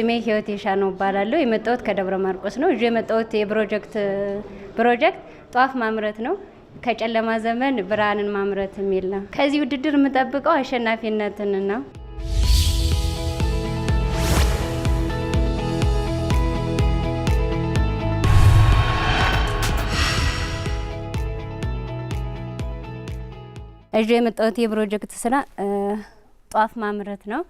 ስሜ ህይወት የሻነው እባላለሁ። የመጣሁት ከደብረ ማርቆስ ነው። እዚህ የመጣሁት የፕሮጀክት ጧፍ ማምረት ነው። ከጨለማ ዘመን ብርሃንን ማምረት የሚል ነው። ከዚህ ውድድር የምጠብቀው አሸናፊነትን ነው። እዚህ የመጣሁት የፕሮጀክት ስራ ጧፍ ማምረት ነው።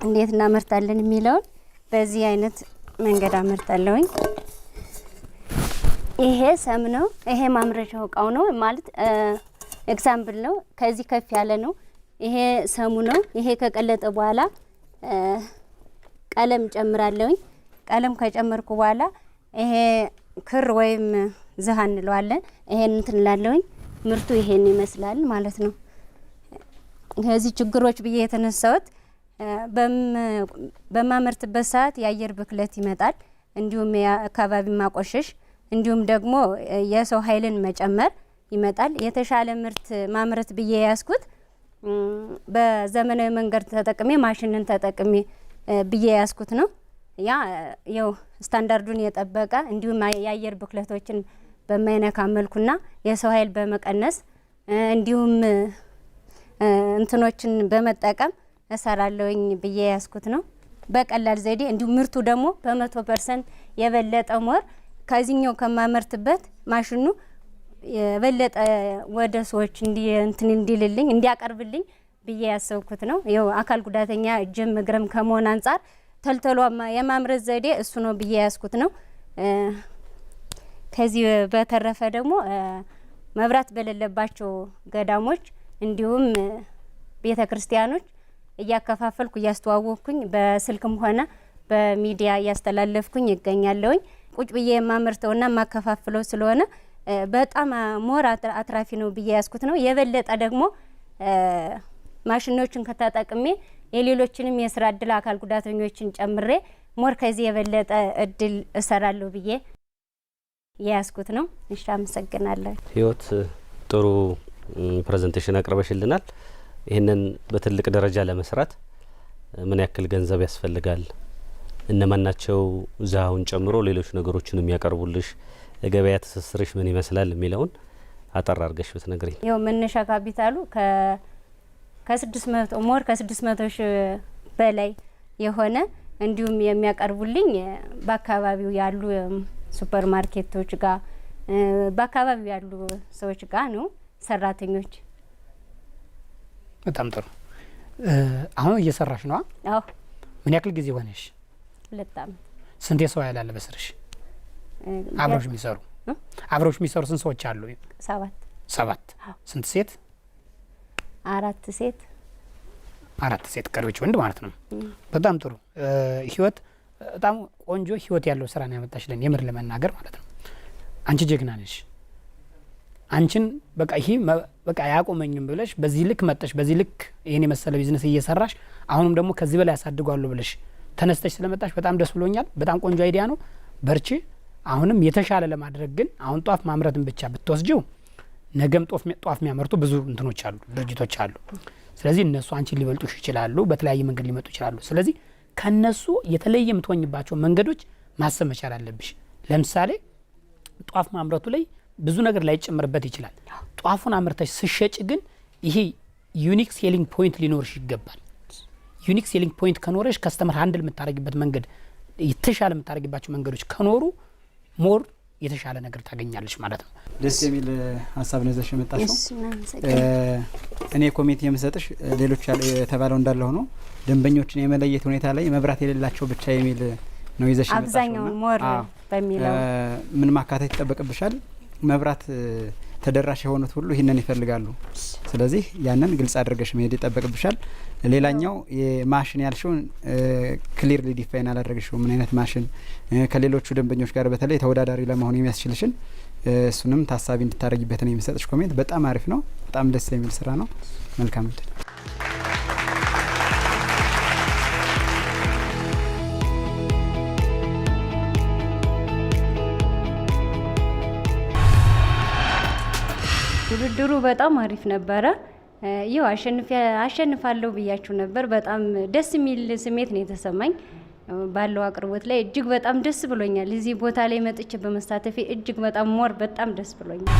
እንዴት እናመርታለን የሚለውን በዚህ አይነት መንገድ አመርታለሁኝ። ይሄ ሰም ነው። ይሄ ማምረቻው እቃው ነው ማለት ኤግዛምፕል ነው። ከዚህ ከፍ ያለ ነው። ይሄ ሰሙ ነው። ይሄ ከቀለጠ በኋላ ቀለም ጨምራለሁኝ። ቀለም ከጨመርኩ በኋላ ይሄ ክር ወይም ዝሃ እንለዋለን። ይሄን እንትን እላለሁኝ። ምርቱ ይሄን ይመስላል ማለት ነው። ከዚህ ችግሮች ብዬ የተነሳሁት በማመርትበት ሰዓት የአየር ብክለት ይመጣል፣ እንዲሁም የአካባቢ ማቆሸሽ፣ እንዲሁም ደግሞ የሰው ኃይልን መጨመር ይመጣል። የተሻለ ምርት ማምረት ብዬ ያስኩት በዘመናዊ መንገድ ተጠቅሜ ማሽንን ተጠቅሜ ብዬ ያስኩት ነው። ያው ስታንዳርዱን የጠበቀ እንዲሁም የአየር ብክለቶችን በማይነካ መልኩና የሰው ኃይል በመቀነስ እንዲሁም እንትኖችን በመጠቀም እሰራለሁኝ ብዬ ያስኩት ነው። በቀላል ዘዴ እንዲሁም ምርቱ ደግሞ በ100% የበለጠ ሞር ከዚህኛው ከማመርትበት ማሽኑ የበለጠ ወደ ሰዎች እንዲልልኝ እንዲያቀርብልኝ ብዬ ያሰብኩት ነው። ያው አካል ጉዳተኛ እጅም እግርም ከመሆን አንጻር ተልተሎ የማምረት ዘዴ እሱ ነው ብዬ ያስኩት ነው። ከዚህ በተረፈ ደግሞ መብራት በሌለባቸው ገዳሞች እንዲሁም ቤተ ክርስቲያኖች እያከፋፈልኩ እያስተዋወቅኩኝ በስልክም ሆነ በሚዲያ እያስተላለፍኩኝ ይገኛለሁኝ። ቁጭ ብዬ የማመርተውና የማከፋፍለው ስለሆነ በጣም ሞር አትራፊ ነው ብዬ ያስኩት ነው። የበለጠ ደግሞ ማሽኖችን ከተጠቅሜ የሌሎችንም የስራ እድል አካል ጉዳተኞችን ጨምሬ ሞር ከዚህ የበለጠ እድል እሰራለሁ ብዬ ያስኩት ነው። እሺ፣ አመሰግናለሁ። ህይወት ጥሩ ፕሬዘንቴሽን አቅርበሽልናል። ይህንን በትልቅ ደረጃ ለመስራት ምን ያክል ገንዘብ ያስፈልጋል? እነማን ናቸው ዛውን ጨምሮ ሌሎች ነገሮችን የሚያቀርቡልሽ? የገበያ ትስስርሽ ምን ይመስላል የሚለውን አጠር አድርገሽ ብትነግሪኝ። ያው መነሻ ካፒታሉ ከ600 ሺህ በላይ የሆነ እንዲሁም የሚያቀርቡልኝ በአካባቢው ያሉ ሱፐር ማርኬቶች ጋር በአካባቢው ያሉ ሰዎች ጋር ነው፣ ሰራተኞች። በጣም ጥሩ። አሁን እየሰራሽ ነው? አዎ። ምን ያክል ጊዜ ሆነሽ? 2 አመት። ስንት ሰው ያላለ በስርሽ? አብሮሽ የሚሰሩ ስንት ሰዎች አሉ? 7። ስንት ሴት? 4 ሴት። 4 ሴት ቀሪዎች ወንድ ማለት ነው። በጣም ጥሩ። ህይወት በጣም ቆንጆ ህይወት ያለው ስራ ነው ያመጣሽልን፣ የምር ለመናገር ማለት ነው። አንቺ ጀግና ነሽ። አንቺን በቃ ያቆመኝም ብለሽ በዚህ ልክ መጥተሽ በዚህ ልክ ይሄን የመሰለ ቢዝነስ እየሰራሽ አሁንም ደግሞ ከዚህ በላይ ያሳድጋለሁ ብለሽ ተነስተሽ ስለመጣሽ በጣም ደስ ብሎኛል። በጣም ቆንጆ አይዲያ ነው። በርቺ። አሁንም የተሻለ ለማድረግ ግን አሁን ጧፍ ማምረትን ብቻ ብትወስጂው ነገም ጧፍ የሚያመርቱ ብዙ እንትኖች አሉ፣ ድርጅቶች አሉ። ስለዚህ እነሱ አንቺን ሊበልጡሽ ይችላሉ፣ በተለያየ መንገድ ሊመጡ ይችላሉ። ስለዚህ ከነሱ የተለየ የምትሆኝባቸው መንገዶች ማሰብ መቻል አለብሽ። ለምሳሌ ጧፍ ማምረቱ ላይ ብዙ ነገር ላይ ጨምርበት ይችላል። ጧፉን አምርተሽ ስሸጭ ግን ይሄ ዩኒክ ሴሊንግ ፖይንት ሊኖርሽ ይገባል። ዩኒክ ሴሊንግ ፖይንት ከኖረሽ ከስተመር ሃንድል የምታደርጊበት መንገድ የተሻለ የምታደርጊባቸው መንገዶች ከኖሩ ሞር የተሻለ ነገር ታገኛለሽ ማለት ነው። ደስ የሚል ሀሳብ ነው ይዘሽ የመጣሽው። እኔ ኮሚቴ የምሰጥሽ ሌሎች የተባለው እንዳለ ሆኖ ደንበኞችን የመለየት ሁኔታ ላይ መብራት የሌላቸው ብቻ የሚል ነው ይዘሽ የመጣሽው። አብዛኛው ሞር በሚለው ምን ማካተት ይጠበቅብሻል? መብራት ተደራሽ የሆኑት ሁሉ ይህንን ይፈልጋሉ። ስለዚህ ያንን ግልጽ አድርገሽ መሄድ ይጠበቅብሻል። ሌላኛው የማሽን ያልሽውን ክሊርሊ ዲፋይን አላደረግሽው። ምን አይነት ማሽን ከሌሎቹ ደንበኞች ጋር በተለይ ተወዳዳሪ ለመሆን የሚያስችልሽን እሱንም ታሳቢ እንድታረጊበት ነው የሚሰጥሽ ኮሜንት። በጣም አሪፍ ነው። በጣም ደስ የሚል ስራ ነው። መልካም እድል። ውድድሩ በጣም አሪፍ ነበረ። ይው አሸንፋለሁ ብያችሁ ነበር። በጣም ደስ የሚል ስሜት ነው የተሰማኝ። ባለው አቅርቦት ላይ እጅግ በጣም ደስ ብሎኛል። እዚህ ቦታ ላይ መጥቼ በመሳተፌ እጅግ በጣም በጣም ደስ ብሎኛል።